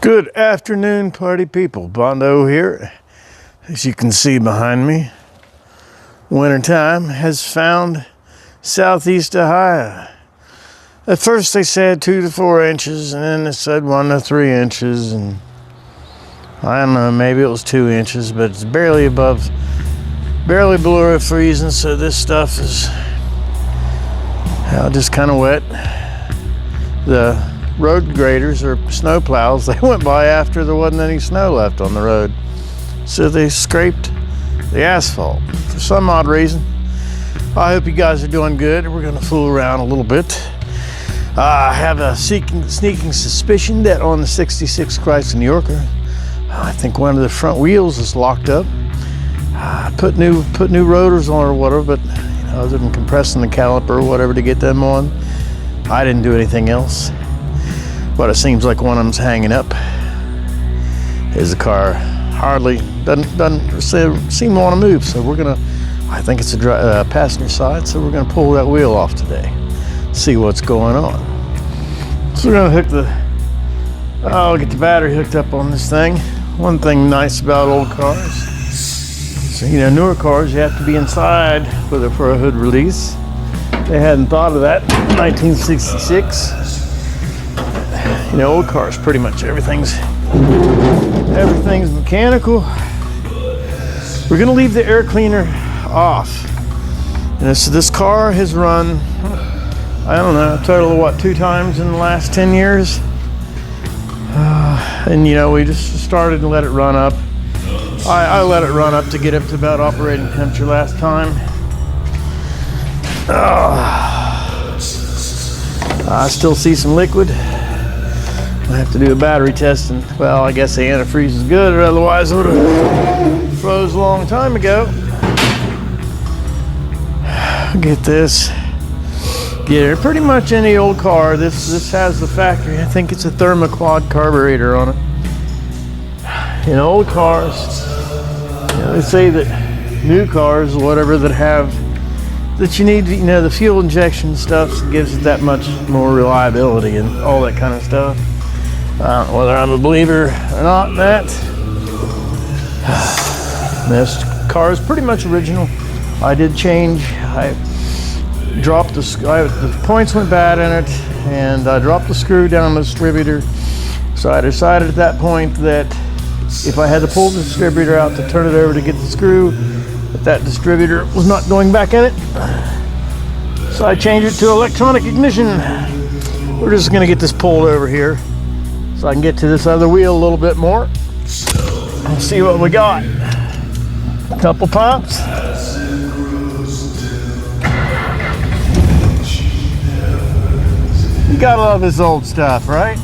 Good afternoon, party people. Bondo here. As you can see behind me, wintertime has found southeast Ohio. At first they said 2 to 4 inches, and then they said 1 to 3 inches, and I don't know, maybe it was 2 inches, but it's barely below freezing, so this stuff is just kind of wet. The road graders or snow plows, they went by after there wasn't any snow left on the road, so they scraped the asphalt for some odd reason. I hope you guys are doing good. We're going to fool around a little bit. I have a sneaking suspicion that on the 66 Chrysler New Yorker, I think one of the front wheels is locked up. Put new rotors on or whatever, but other than compressing the caliper or whatever to get them on, I didn't do anything else. But it seems like one of them's hanging up. As the car hardly doesn't seem to want to move, so we're gonna. I think it's a passenger side, so we're gonna pull that wheel off today. See what's going on. So we're gonna get the battery hooked up on this thing. One thing nice about old cars, so newer cars, you have to be inside for a hood release. They hadn't thought of that in 1966. Old cars, pretty much everything's mechanical. We're gonna leave the air cleaner off. So this car has run, I don't know, a total of what, 2 times in the last 10 years? And we just started and let it run up. I let it run up to get up to about operating temperature last time. I still see some liquid. I have to do a battery test, and well, I guess the antifreeze is good, or otherwise it would have froze a long time ago. Get this. Get it. Pretty much any old car. This has the factory. I think it's a thermoquad carburetor on it. Old cars, they say that new cars, whatever, that you need, the fuel injection stuff gives it that much more reliability and all that kind of stuff. I don't know whether I'm a believer or not in that. This car is pretty much original. I did change. I dropped the points went bad in it, and I dropped the screw down the distributor. So I decided at that point that if I had to pull the distributor out to turn it over to get the screw, that distributor was not going back in it. So I changed it to electronic ignition. We're just gonna get this pulled over here so I can get to this other wheel a little bit more and see what we got. A couple pumps. You gotta love this old stuff, right?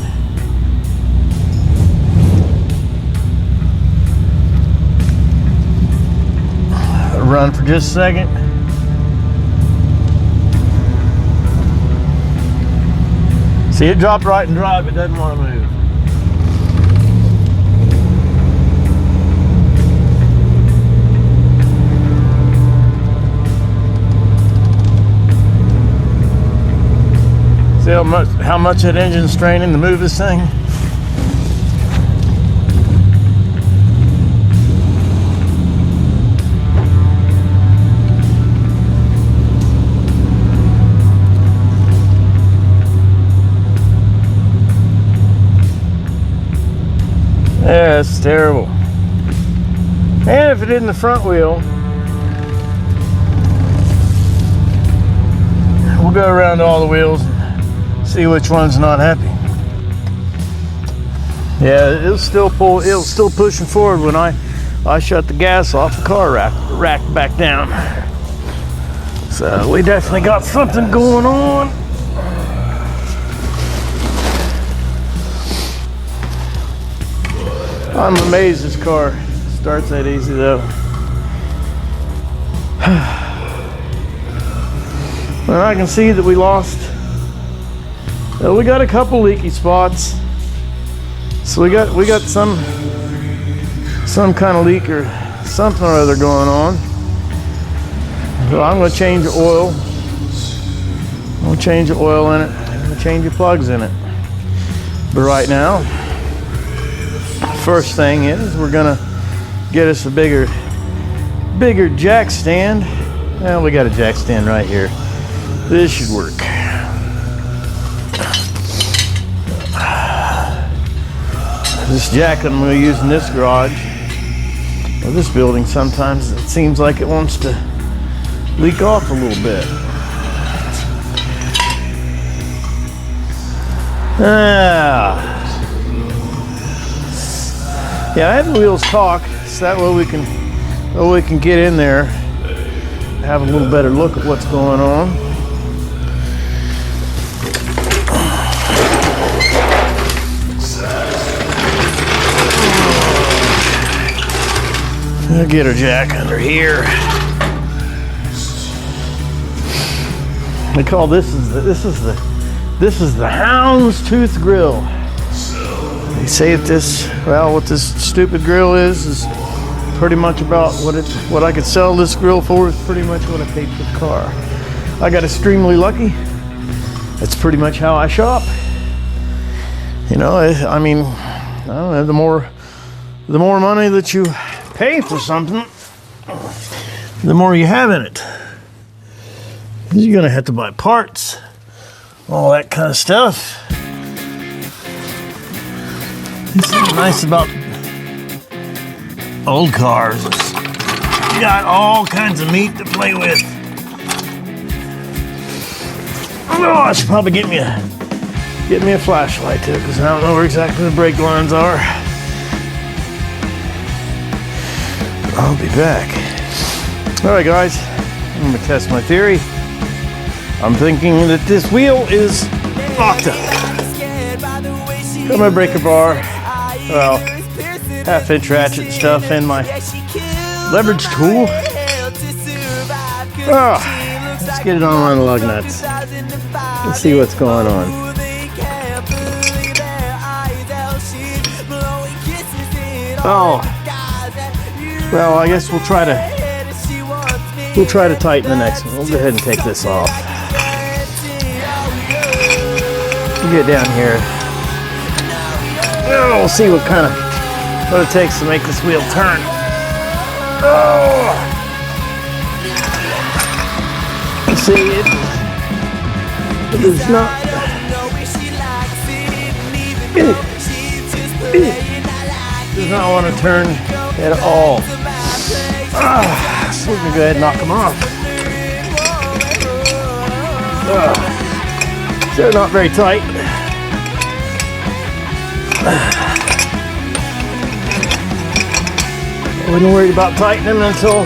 Run for just a second. See, it dropped right and drive. It doesn't want to move. See how much that engine's straining to move this thing? Yeah, it's terrible. And if it isn't the front wheel, we'll go around all the wheels and see which one's not happy. Yeah, it'll still pushing forward when I shut the gas off. The car racked back down. So we definitely got something going on. I'm amazed this car starts that easy though. Well, I can see that we got a couple leaky spots. So we got some kind of leak or something or other going on. So I'm going to change the oil. I'm going to change the oil in it. I'm going to change the plugs in it. But right now, first thing is we're gonna get us a bigger jack stand. Well, we got a jack stand right here. This should work. This jack I'm going to use in this garage, or this building, sometimes it seems like it wants to leak off a little bit. Yeah, I have the wheels caulk, so that way we can get in there, have a little better look at what's going on. I'll get our jack under here. They call this is the hound's tooth grill. They say that what this stupid grill is pretty much about what I could sell this grill for is pretty much what I paid for the car. I got extremely lucky. That's pretty much how I shop. You know, I mean, I don't know, the more money that you pay for something, the more you have in it. You're gonna have to buy parts, all that kind of stuff. This is nice about old cars. You got all kinds of meat to play with. Oh, I should probably get me a flashlight too, because I don't know where exactly the brake lines are. I'll be back. All right, guys, I'm gonna test my theory. I'm thinking that this wheel is locked up. Got my breaker bar, well, half-inch ratchet and stuff, and my leverage tool. Let's get it on the lug nuts. Let's see what's going on. Well, I guess we'll try to tighten the next one. We'll go ahead and take this off. We'll get down here. Oh, we'll see what it takes to make this wheel turn. Oh! See, it is not. It does not want to turn at all. So we're gonna go ahead and knock them off. They're not very tight. I wouldn't worry about tightening them until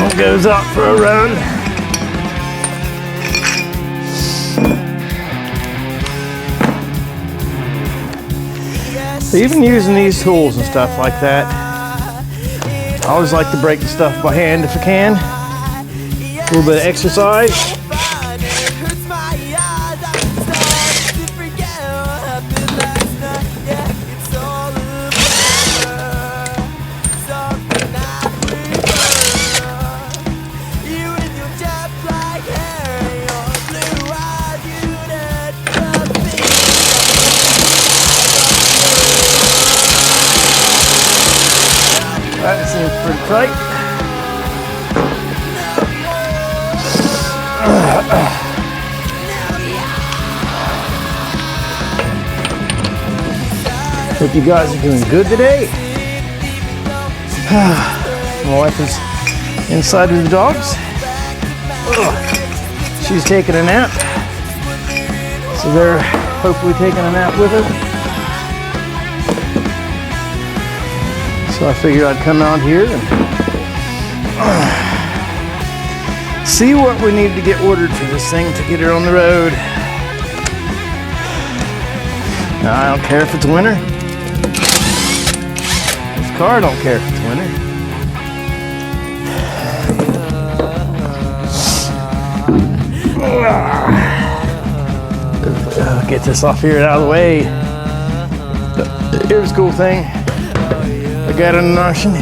it goes out for a run. Even using these tools and stuff like that, I always like to break the stuff by hand if I can. A little bit of exercise. That seems pretty tight. Hope you guys are doing good today. My wife is inside with the dogs. She's taking a nap. So they're hopefully taking a nap with her. So I figured I'd come out here and see what we need to get ordered for this thing to get it on the road. Now, I don't care if it's winter. This car don't care if it's winter. Get this off here out of the way. Here's a cool thing. I got an option.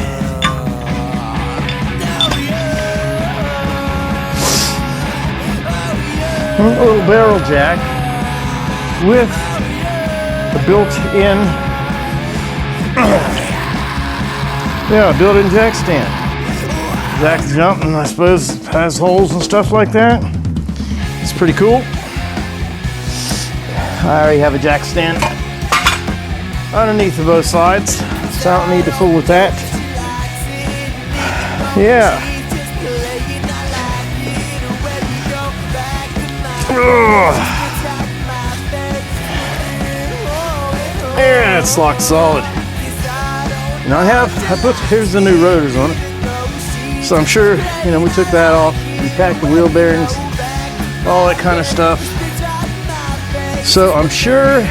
A little barrel jack with a built-in, built-in jack stand. Jack jump, and I suppose it has holes and stuff like that. It's pretty cool. I already have a jack stand underneath of both sides, so I don't need to fool with that. Yeah. Yeah, it's locked solid. And here's the new rotors on it. So I'm sure, we took that off, we packed the wheel bearings, all that kind of stuff. So I'm sure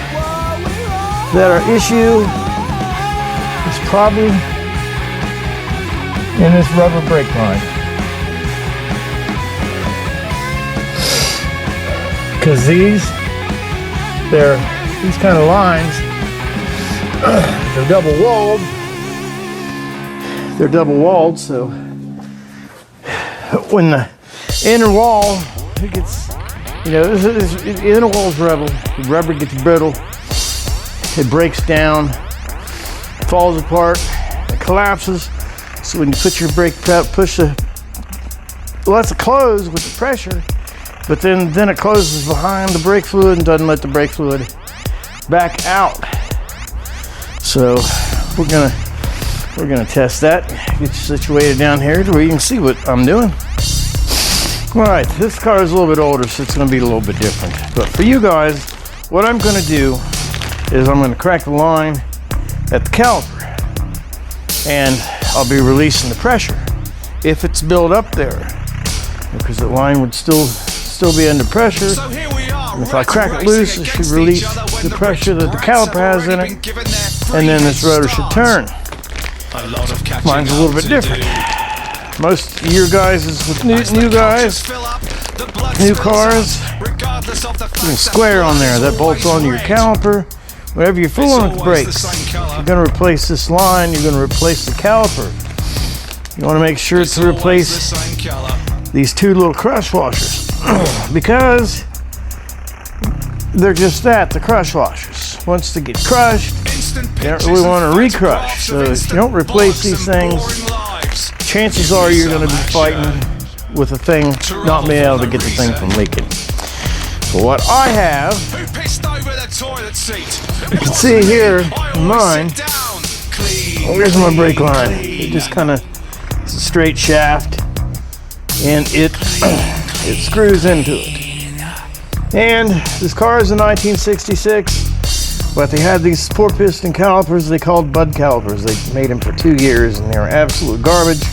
that our issue is probably in this rubber brake line. Because these kind of lines, they're double walled. They're double walled, so when the inner wall gets, the inner wall's rubber gets brittle, it breaks down, falls apart, it collapses. So when you put your brake pad, lets it close with the pressure, but then it closes behind the brake fluid and doesn't let the brake fluid back out. So we're gonna test that, get you situated down here to where you can see what I'm doing. All right, this car is a little bit older, so it's gonna be a little bit different. But for you guys, what I'm gonna do is I'm gonna crack the line at the caliper, and I'll be releasing the pressure if it's built up there, because the line would still be under pressure. So here we are, and if I crack it loose, it should release the pressure that the caliper has in it, and then this rotor should turn. Mine's a little bit different. Most of your guys is with new guys, new cars, you can square on there. That bolts onto your caliper. Whenever you're fooling with the brakes, if you're going to replace this line, you're going to replace the caliper. You want to make sure to replace these two little crush washers because they're just that, the crush washers. Once they get crushed, you don't really want to recrush. So if you don't replace these things, chances are you're going to be fighting with the thing, not being able to get the thing from leaking. So what I have, you can see here in mine, here's my brake line. It just kind of, it's a straight shaft, and it screws into it. And this car is a 1966, but they had these 4-piston calipers they called Bud calipers. They made them for 2 years, and they were absolute garbage.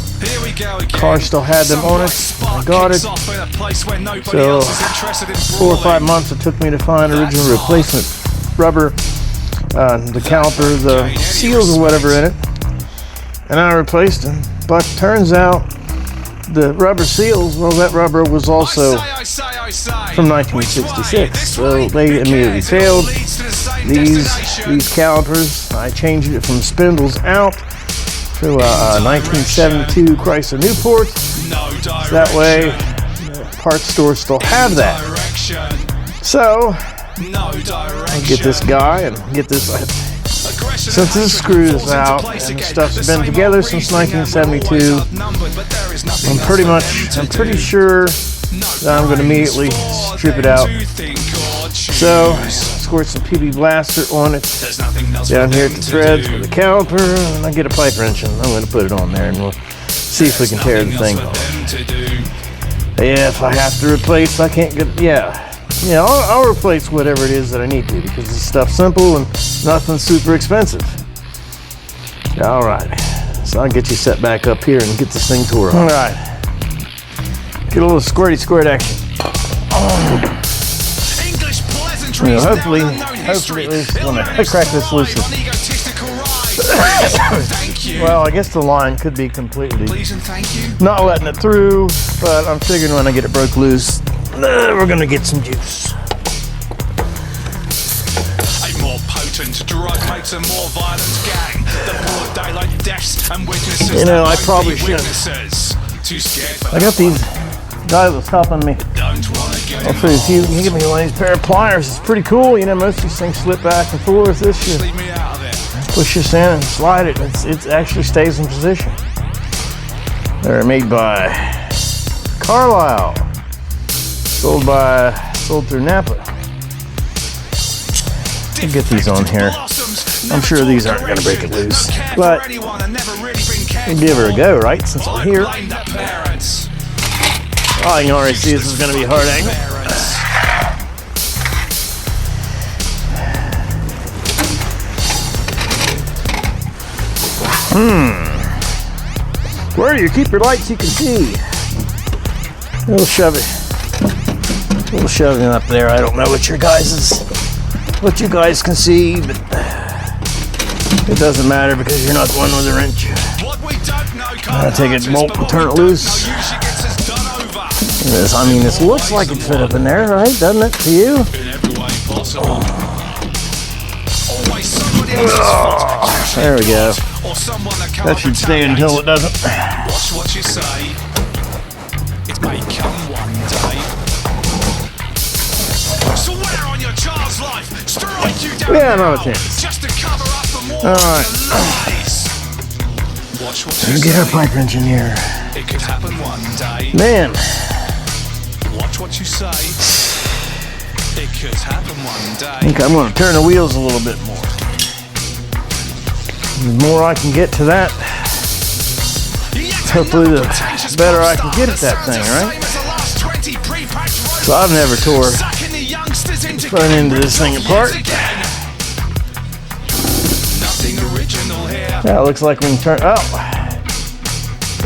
Car still had them on it. I got it. So 4 or 5 months it took me to find original replacement rubber, the caliper, the seals or whatever in it, and I replaced them. But turns out the rubber seals, well, that rubber was also from 1966, so they immediately failed. These calipers, I changed it from spindles out to a 1972 Chrysler Newport. So that way, the parts stores still have that. So, I'll get this guy and get this. Since this screw is out and the stuff's been together since 1972, I'm pretty sure that I'm going to immediately strip it out. So, squirt some PB Blaster on it down here at the threads with the caliper, and I get a pipe wrench and I'm going to put it on there, and we'll see if we can tear the thing off. Yeah, if I have to replace, I can't get, I'll replace whatever it is that I need to, because this stuff's simple and nothing super expensive. Alright, so I'll get you set back up here and get this thing tore off. Alright, get a little squirty action. Hopefully at least when I crack this loose. Well, I guess the line could be completely not letting it through, but I'm figuring when I get it broke loose, we're gonna get some juice. A more potent drug makes a more violent gang. The broad daylight deaths and witnesses. I probably should. I got these guys that's helping me. Don't wanna Hopefully if you can give me one of these pair of pliers, it's pretty cool. You know, most of these things slip back and forth. This you push this in and slide it. It actually stays in position. They're made by Carlisle. Sold through Napa. I'll get these on here. I'm sure these aren't going to break it loose, but we'll give her a go, right? Since we're here. Oh, you can already see this is going to be a hard angle. Where do you keep your lights you can see? We'll shove it up there. I don't know what you guys can see, but it doesn't matter because you're not the one with the wrench. I'm gonna take a bolt and turn it loose. I mean, this looks like it fit up in there, right? Doesn't it to you? Oh, there we go. That should stay until it doesn't. Watch what you say. It may come one day. So where on your child's life strike you down? Yeah, no chance. Just to cover up for more lies. Watch what you get our pipe wrench in here. It could happen one day. Man. Watch what you say. It could happen one day. I think I'm going to turn the wheels a little bit more. The more I can get to that, hopefully the better I can get at that thing, right? So I've never tore front end of this thing apart. Yeah, it looks like we can turn. Oh,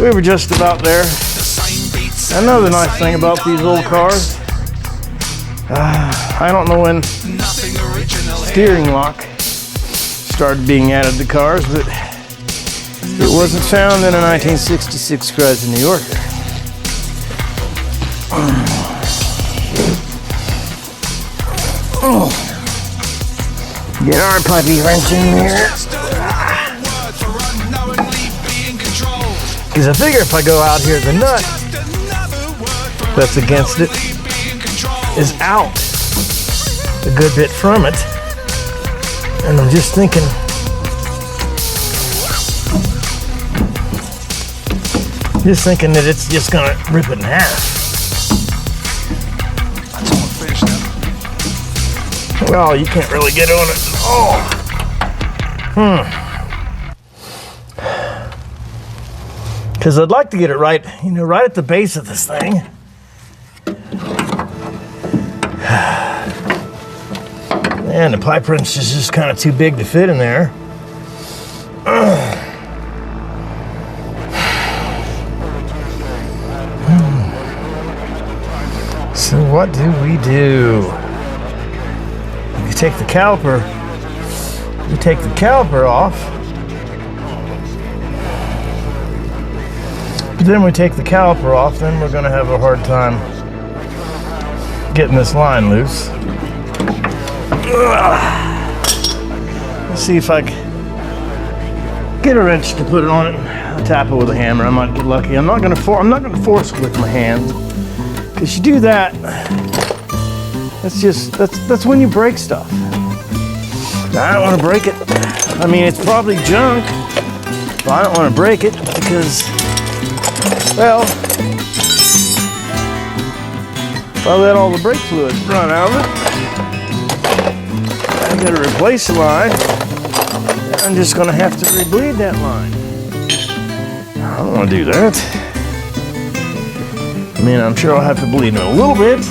we were just about there. Another nice thing about these old cars, I don't know when steering lock started being added to cars, but it wasn't found in a 1966 Chrysler New Yorker. Get our puppy wrench in here. Because I figure if I go out here, the nut that's against it is out a good bit from it. And I'm just thinking, that it's just gonna rip it in half. Well, you can't really get on it. Because I'd like to get it right, right at the base of this thing. And the pipe wrench is just kind of too big to fit in there. So what do? You take the caliper off. But then we take the caliper off, then we're gonna have a hard time getting this line loose. Let's see if I can get a wrench to put it on it. I'll tap it with a hammer. I might get lucky. I'm not gonna force it with my hand, because you do that, that's when you break stuff. I don't want to break it. I mean, it's probably junk, but I don't want to break it because, well, if I let all the brake fluid run out of it, I gotta replace the line. I'm just gonna have to rebleed that line. I don't want to do that. I mean, I'm sure I'll have to bleed it a little bit.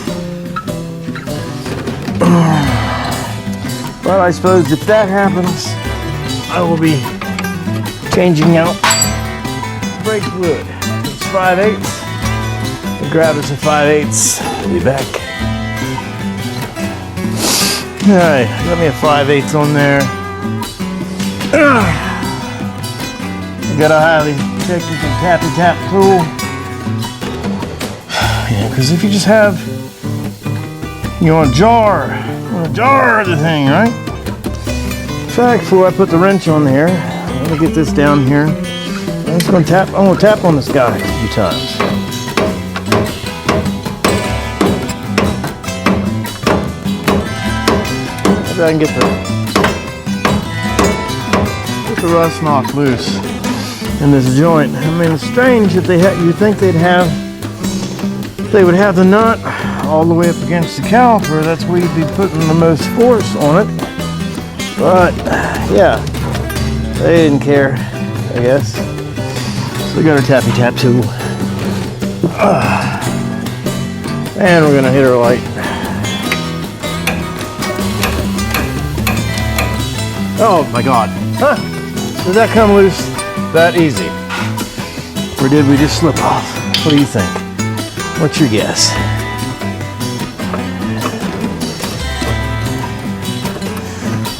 But I suppose if that happens, I will be changing out brake fluid. It's 5/8. We'll grab us a 5/8. We'll be back. Alright, got me a 5/8 on there. I got a highly technical tappy tap tool. Yeah, because if you just have, you want to jar the thing, right? In fact, before I put the wrench on there, let me get this down here. I'm just going to tap on this guy a few times. Maybe I can get the rust knocked loose in this joint. I mean, it's strange that you think they would have the nut all the way up against the caliper. That's where you'd be putting the most force on it. But yeah, they didn't care, I guess. So we got our tappy tap tool. And we're gonna hit our light. Oh my God. Huh? Did that come loose that easy? Or did we just slip off? What do you think? What's your guess?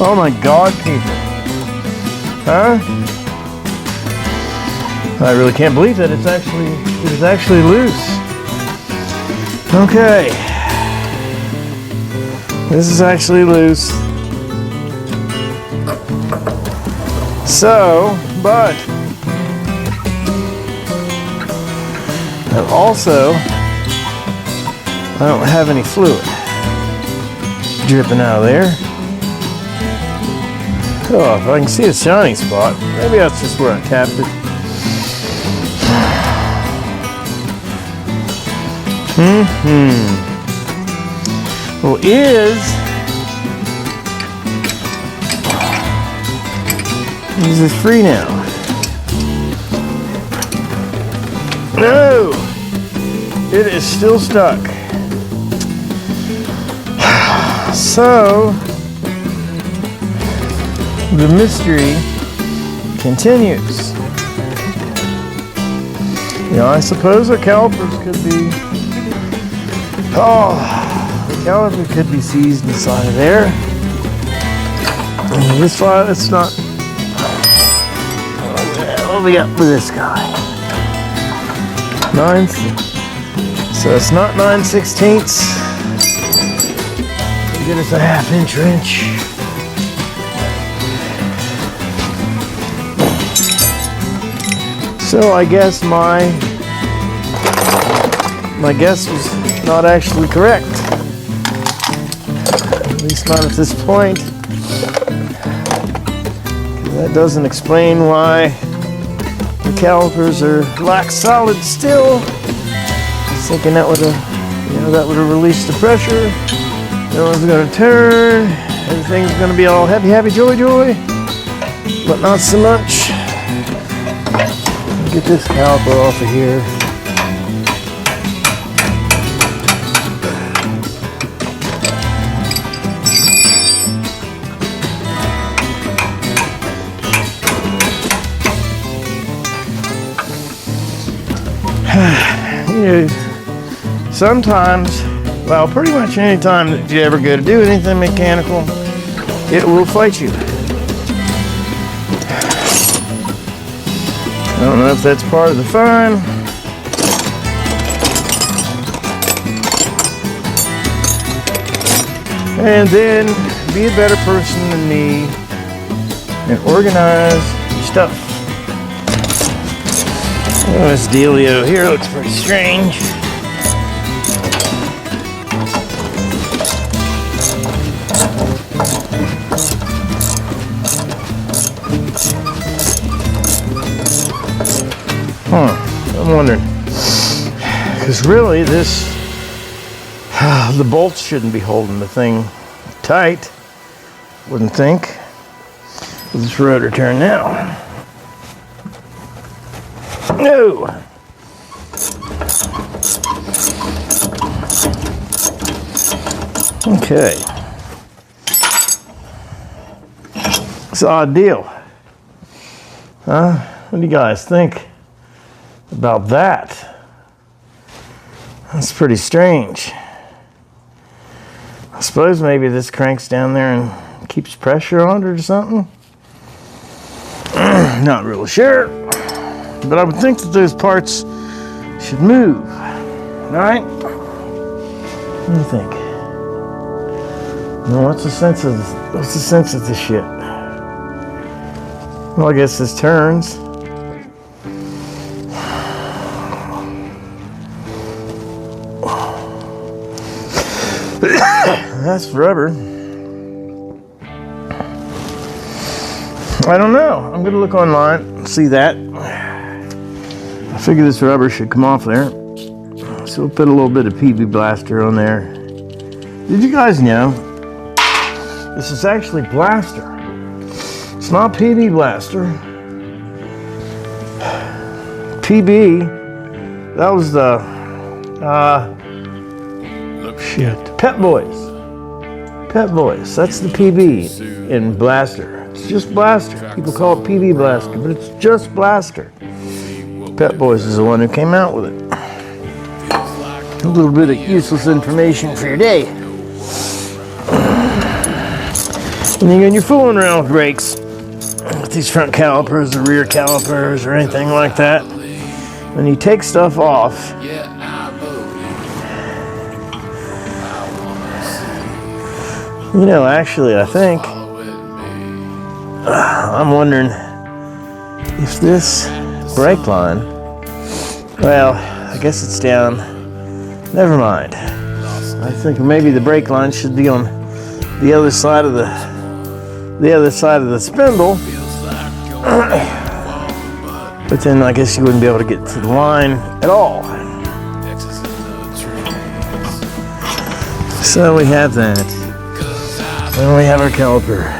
Oh my God, people. Huh? I really can't believe that it is actually loose. Okay. This is actually loose. So, but also, I don't have any fluid dripping out of there. Oh, if I can see a shiny spot, maybe that's just where I tapped it. Well, is this free now? No! It is still stuck. So, the mystery continues. You know, I suppose our calipers could be... Oh, the caliper could be seized inside of there. And this one, it's not... What do we got with this guy? 9. So it's not 9/16. Get us a 1/2 wrench. So I guess my guess was not actually correct. At least not at this point. That doesn't explain why the calipers are locked solid still. I was thinking that would have released the pressure. No one's gonna turn. Everything's gonna be all happy, happy, joy, joy. But not so much. Get this caliper off of here. Sometimes, well, pretty much any time that you ever go to do anything mechanical, it will fight you. I don't know if that's part of the fun. And then be a better person than me and organize your stuff. Oh, this dealio here looks pretty strange. I'm wondering, because really the bolts shouldn't be holding the thing tight, wouldn't think. Will this rotor turn now? No! Okay. It's an odd deal. Huh? What do you guys think about that? That's pretty strange. I suppose maybe this cranks down there and keeps pressure on it or something. Not really sure. But I would think that those parts should move. Alright? What do you think? Now, what's the sense of this shit? Well, I guess this turns. That's rubber. I don't know. I'm gonna look online and see that. I figure this rubber should come off there. So we'll put a little bit of PB Blaster on there. Did you guys know this is actually Blaster? It's not PB Blaster. PB, that was the Pet Boys. Pet Boys, that's the PB in Blaster. It's just Blaster. People call it PB Blaster, but it's just Blaster. Pet Boys is the one who came out with it. A little bit of useless information for your day. When you're fooling around with brakes, with these front calipers or rear calipers or anything like that, when you take stuff off, you know, actually, I think, I'm wondering if this brake line, well, I guess it's down, never mind. I think maybe the brake line should be on the other side of the spindle, but then I guess you wouldn't be able to get to the line at all. So we have that. Then we have our caliper.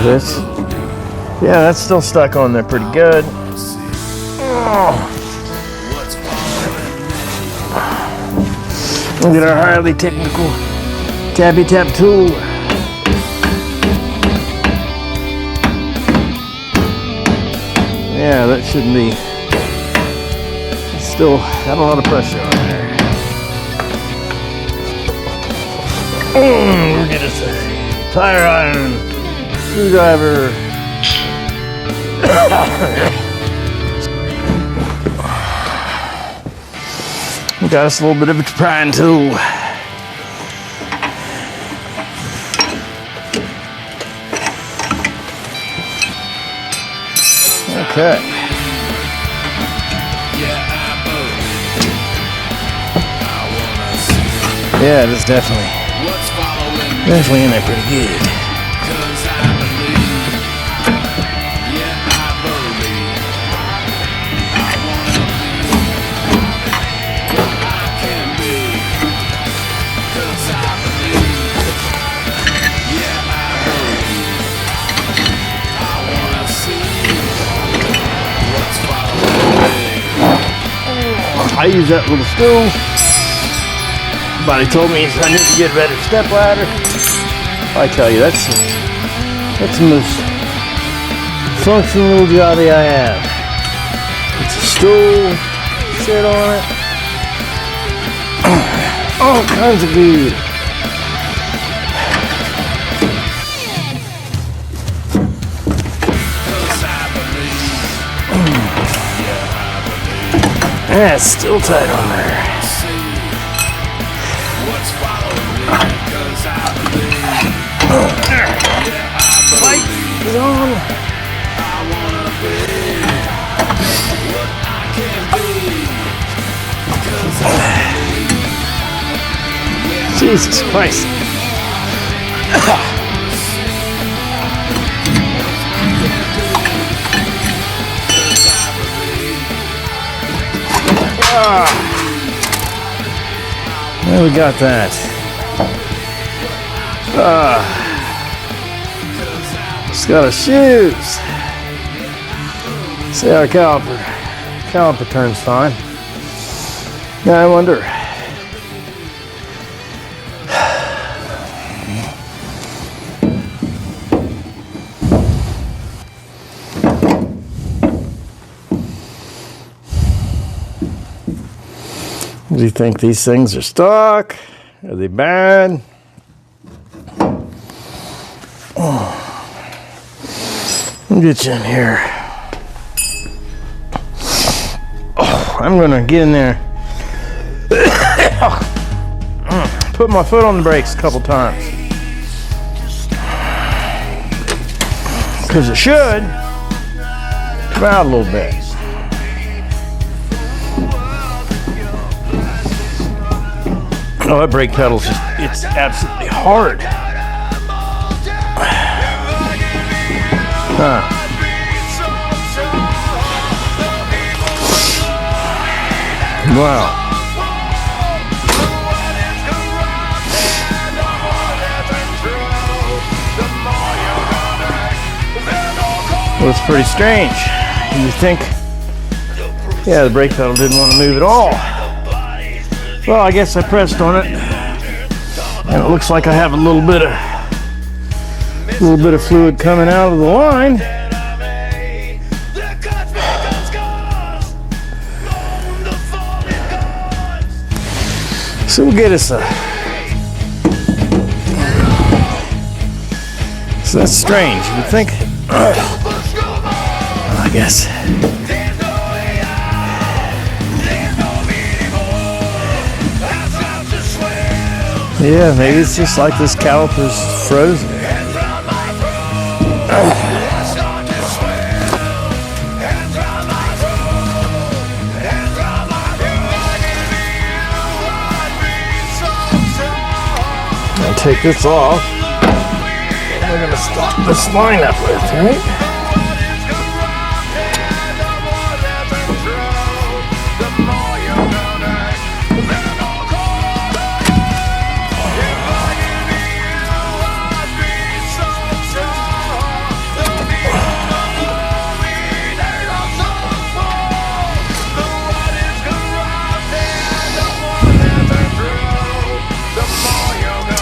This, yeah, that's still stuck on there pretty good. Look at our highly technical tappy tap tool. Yeah, that shouldn't be. It's still got a lot of pressure on there. We're gonna tire iron, screwdriver. We got us a little bit of a prying tool. Okay. Yeah, it is definitely in there pretty good. I use that little stool. Somebody told me I need to get a better step ladder. I tell you, that's the most functional little jobby I have. It's a stool, sit on it, all kinds of good. Yeah, it's still tight on there. Light is on. Jesus Christ. There we got that. Just gotta shoot. See our caliper turns fine. Now I wonder. Do you think these things are stock? Are they bad? Let me get you in here. Oh, I'm gonna get in there. Put my foot on the brakes a couple times. Because it should come out a little bit. Oh, that brake pedal's just, it's absolutely hard. Wow. Well, it's pretty strange. You think, yeah, the brake pedal didn't want to move at all. Well, I guess I pressed on it, and it looks like I have a little bit of fluid coming out of the line. So we'll get us a. So that's strange. You think? I guess. Yeah, maybe it's just like this caliper's frozen. I'll take this off. We're gonna stop this line up with, right?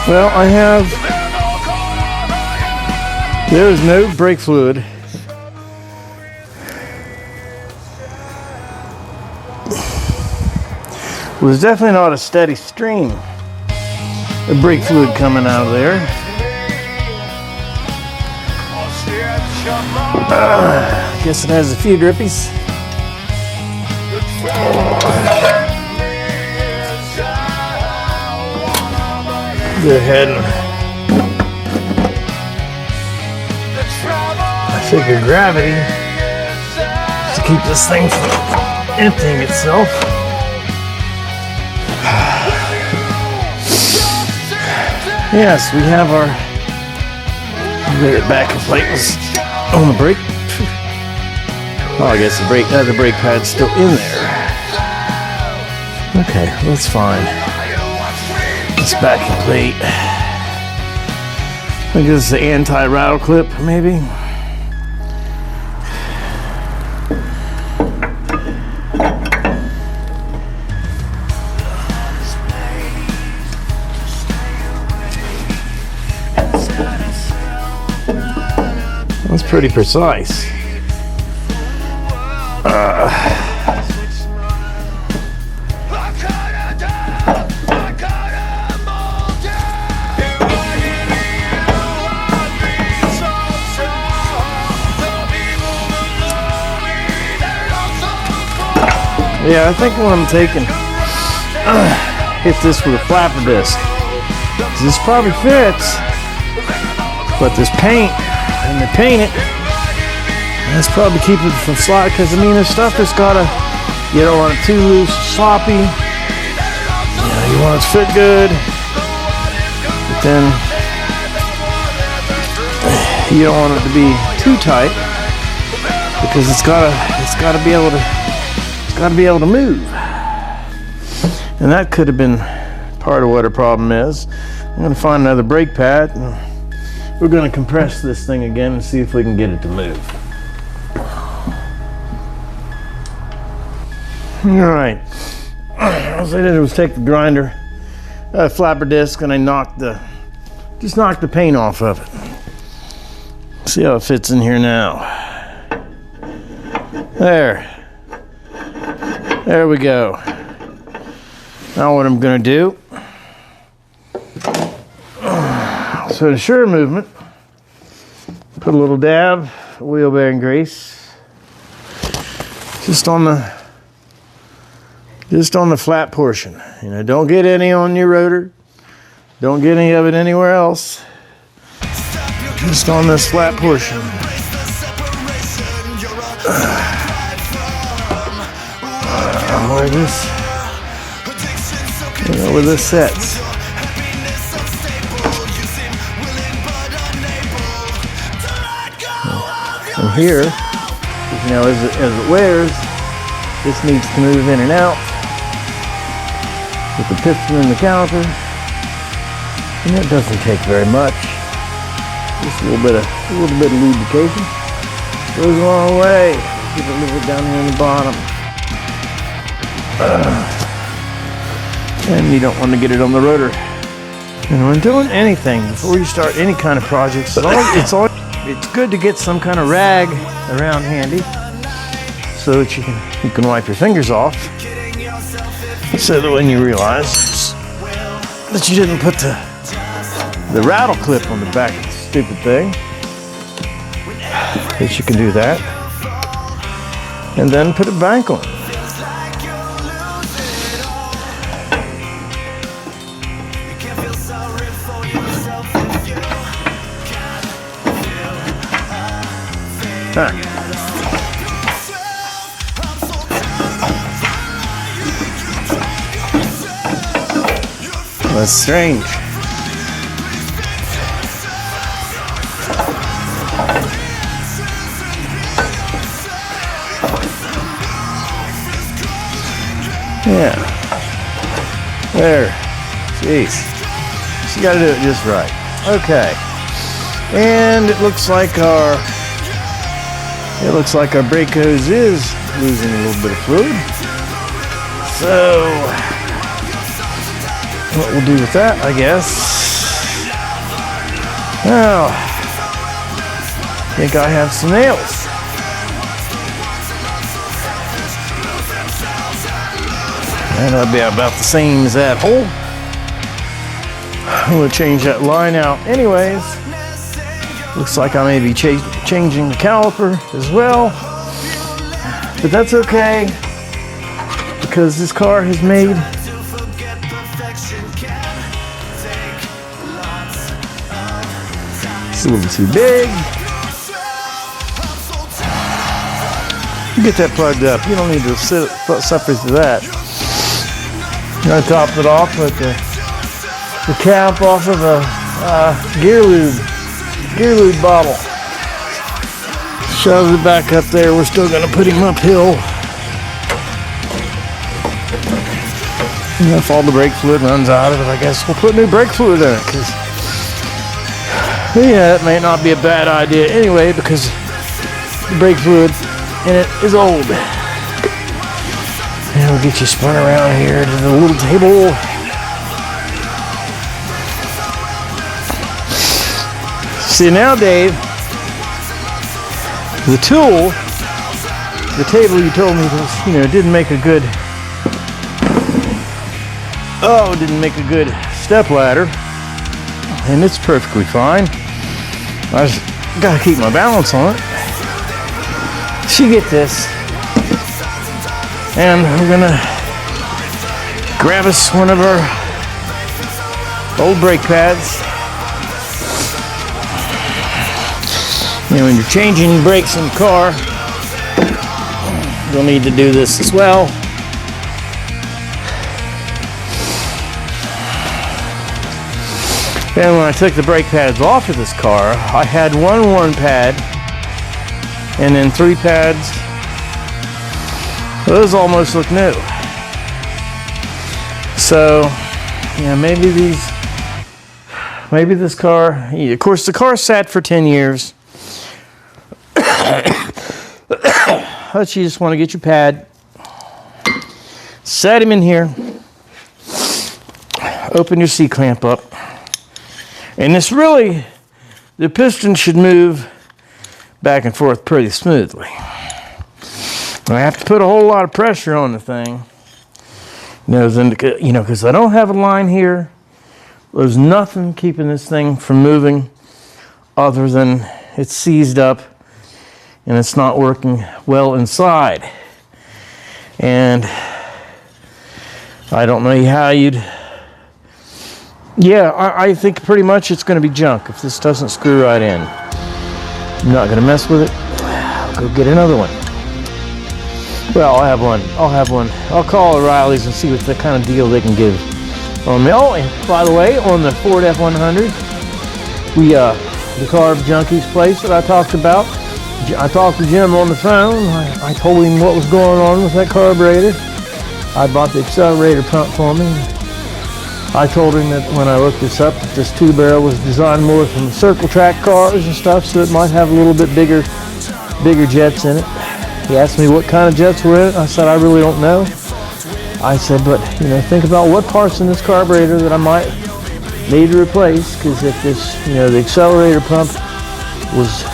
Well, there's no brake fluid. Well, there's definitely not a steady stream of brake fluid coming out of there. Guess it has a few drippies. Go ahead and I figure gravity to keep this thing from emptying itself. Yes, we have our rear backing plate was on the brake. Oh, I guess the brake pad's still in there. Okay, that's fine. This backing plate. I think this is the anti-rattle clip, maybe. That's pretty precise. Yeah, I think what I'm taking, hit this with a flapper disc. This probably fits, but this paint, and they paint it, that's probably keeping it from sliding, because I mean, this stuff has gotta, you don't want it too loose, sloppy, you want it to fit good, but then you don't want it to be too tight, because it's gotta be able to move. And that could have been part of what her problem is. I'm going to find another brake pad and we're going to compress this thing again and see if we can get it to move. Alright, all I did was take the grinder, flapper disc, and I just knocked the paint off of it. See how it fits in here now. There we go. Now what I'm going to do, so to assure movement, put a little dab of wheel bearing grease just on the flat portion. You know, don't get any on your rotor. Don't get any of it anywhere else. Just on this flat portion. Where this sets. And here, you know, as it wears, this needs to move in and out with the piston and the caliper. And it doesn't take very much. Just a little bit of lubrication goes a long way. Keep it a little bit down here on the bottom. And you don't want to get it on the rotor. And when doing anything, before you start any kind of projects, it's good to get some kind of rag around handy so that you can wipe your fingers off, so that when you realize that you didn't put the rattle clip on the back of the stupid thing, that you can do that and then put it back on. That's strange. Yeah. There. Jeez. You gotta do it just right. Okay. And it looks like our brake hose is losing a little bit of fluid. So what we'll do with that, I guess. Now, I think I have some nails. And that'll be about the same as that hole. I'm going to change that line out anyways. Looks like I may be changing the caliper as well. But that's okay, because this car has made it's a little too big. You get that plugged up. You don't need to suffer through that. I topped it off with the cap off of a gear lube bottle. Shoves it back up there. We're still going to put him uphill. And if all the brake fluid runs out of it, I guess we'll put new brake fluid in it. Cause, yeah, it may not be a bad idea anyway, because the brake fluid in it is old. And we'll get you spun around here to the little table. See now, Dave, the tool, the table you told me was, didn't make a good step ladder, and it's perfectly fine. I just gotta keep my balance on it. So you get this, and we're gonna grab us one of our old brake pads. When you're changing brakes in the car, you'll need to do this as well. And when I took the brake pads off of this car, I had one pad and then 3 pads. Those almost look new. So, maybe this car, of course the car sat for 10 years. But you just want to get your pad, set him in here, open your C-clamp up, and the piston should move back and forth pretty smoothly. I have to put a whole lot of pressure on the thing, because I don't have a line here. There's nothing keeping this thing from moving other than it's seized up and it's not working well inside. And I don't know how I think pretty much it's going to be junk if this doesn't screw right in. I'm not going to mess with it. I'll go get another one. Well, I'll have one. I'll call O'Reilly's and see what the kind of deal they can give on me. Oh, and by the way, on the Ford F-100, the Carb Junkies place that I talked about, I talked to Jim on the phone. I told him what was going on with that carburetor. I bought the accelerator pump for me. I told him that when I looked this up, that this 2-barrel was designed more from circle track cars and stuff, so it might have a little bit bigger jets in it. He asked me what kind of jets were in it. I said, I really don't know. I said, but think about what parts in this carburetor that I might need to replace, because if this, the accelerator pump was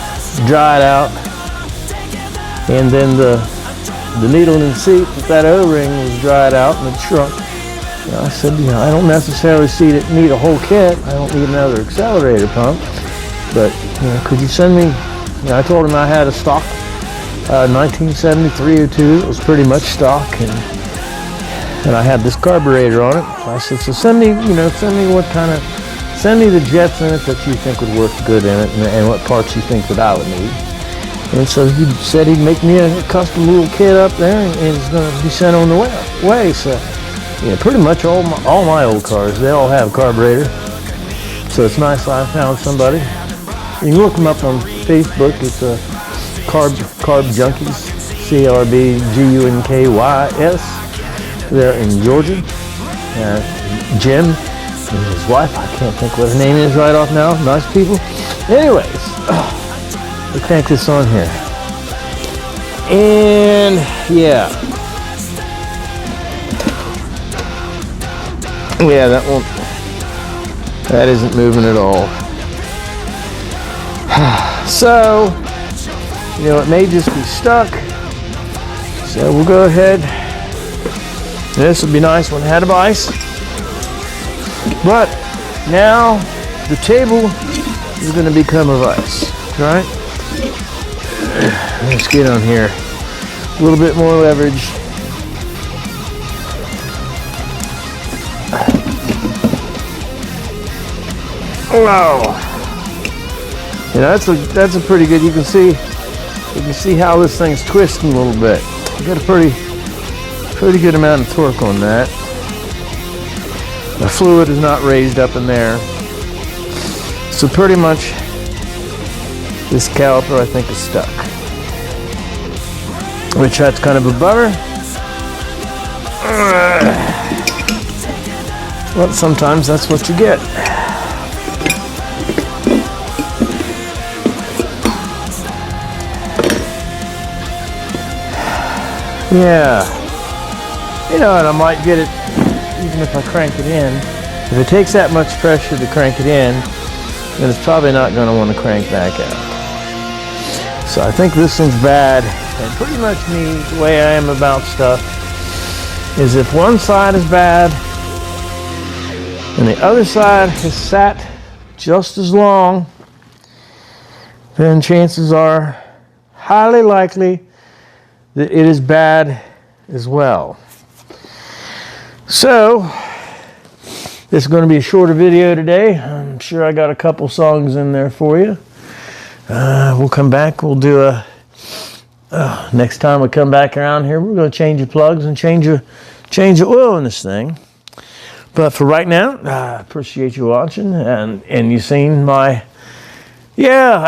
dried out, and then the needle in the seat, that O-ring was dried out and it shrunk. I said, I don't necessarily need a whole kit. I don't need another accelerator pump. But, could you send me, I told him I had a stock 1973 or 2. It was pretty much stock, and I had this carburetor on it. I said, so send me the jets in it that you think would work good in it, and what parts you think that I would need. And so he said he'd make me a custom little kit up there, and it's going to be sent on the way. So, pretty much all my old cars, they all have carburetor. So it's nice I found somebody. You can look them up on Facebook. It's Carb Junkies, CRBGUNKYS. They're in Georgia. Jim and his wife, I can't think what her name is right off now. Nice people. Anyways, we crank this on here. And yeah, that isn't moving at all. So, it may just be stuck. So we'll go ahead. This would be nice when it had a ice. But now the table is going to become of ice, right? Let's get on here. A little bit more leverage. Wow. That's a pretty good. You can see how this thing's twisting a little bit. You got a pretty good amount of torque on that. The fluid is not raised up in there. So pretty much this caliper I think is stuck. Which that's kind of a bummer. But sometimes that's what you get. Yeah. And I might get it even if I crank it in. If it takes that much pressure to crank it in, then it's probably not going to want to crank back out. So I think this one's bad. And pretty much me, the way I am about stuff, is if one side is bad and the other side has sat just as long, then chances are highly likely that it is bad as well. So, this is going to be a shorter video today. I'm sure I got a couple songs in there for you. We'll come back. We'll do next time we come back around here, we're going to change the plugs and change the oil in this thing. But for right now, I appreciate you watching. And you seen I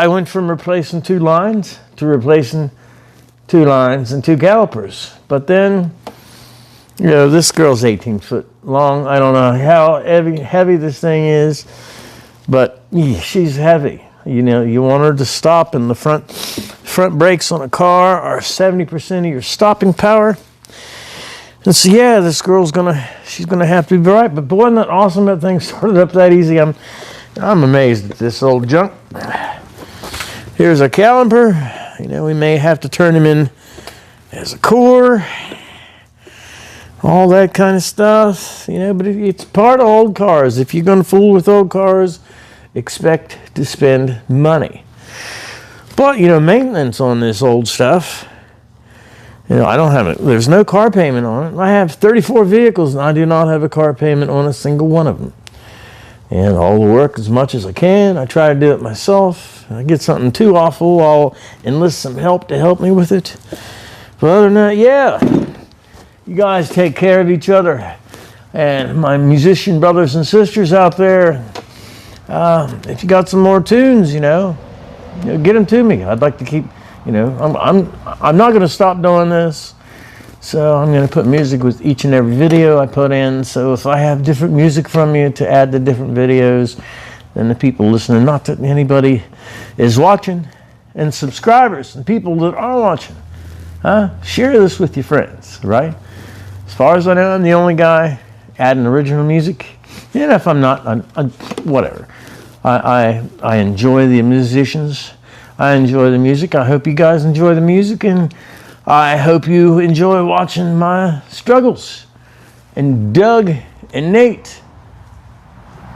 went from replacing 2 lines to replacing 2 lines and 2 calipers. But then, this girl's 18 foot long. I don't know how heavy this thing is, but she's heavy. You want her to stop, and the front brakes on a car are 70% of your stopping power. And so this girl's she's gonna have to be right. But boy, isn't that awesome? That thing started up that easy. I'm amazed at this old junk. Here's a caliper. We may have to turn him in as a core, all that kind of stuff, but it's part of old cars. If you're going to fool with old cars, expect to spend money. But, maintenance on this old stuff, I don't have it. There's no car payment on it. I have 34 vehicles, and I do not have a car payment on a single one of them. And I'll work as much as I can. I try to do it myself. If I get something too awful, I'll enlist some help to help me with it. But other than that, you guys take care of each other. And my musician brothers and sisters out there, if you got some more tunes, get them to me. I'd like to You know, I'm not going to stop doing this. So I'm going to put music with each and every video I put in. So if I have different music from you to add to different videos, then the people listening, not that anybody is watching, and subscribers and people that are watching, share this with your friends, right? As far as I know, I'm the only guy adding original music. And if I'm not, I'm whatever. I enjoy the musicians. I enjoy the music. I hope you guys enjoy the music, and I hope you enjoy watching my struggles. And Doug and Nate,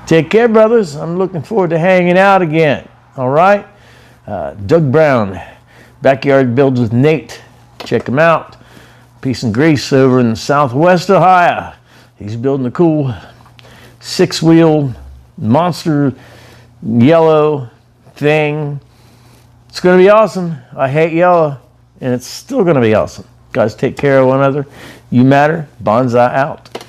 take care, brothers. I'm looking forward to hanging out again. All right? Doug Brown, Backyard Builds with Nate. Check him out. Peace and Grease over in Southwest Ohio. He's building a cool 6-wheel monster yellow thing. It's going to be awesome. I hate yellow, and it's still going to be awesome. Guys, take care of one another. You matter. Bonsai out.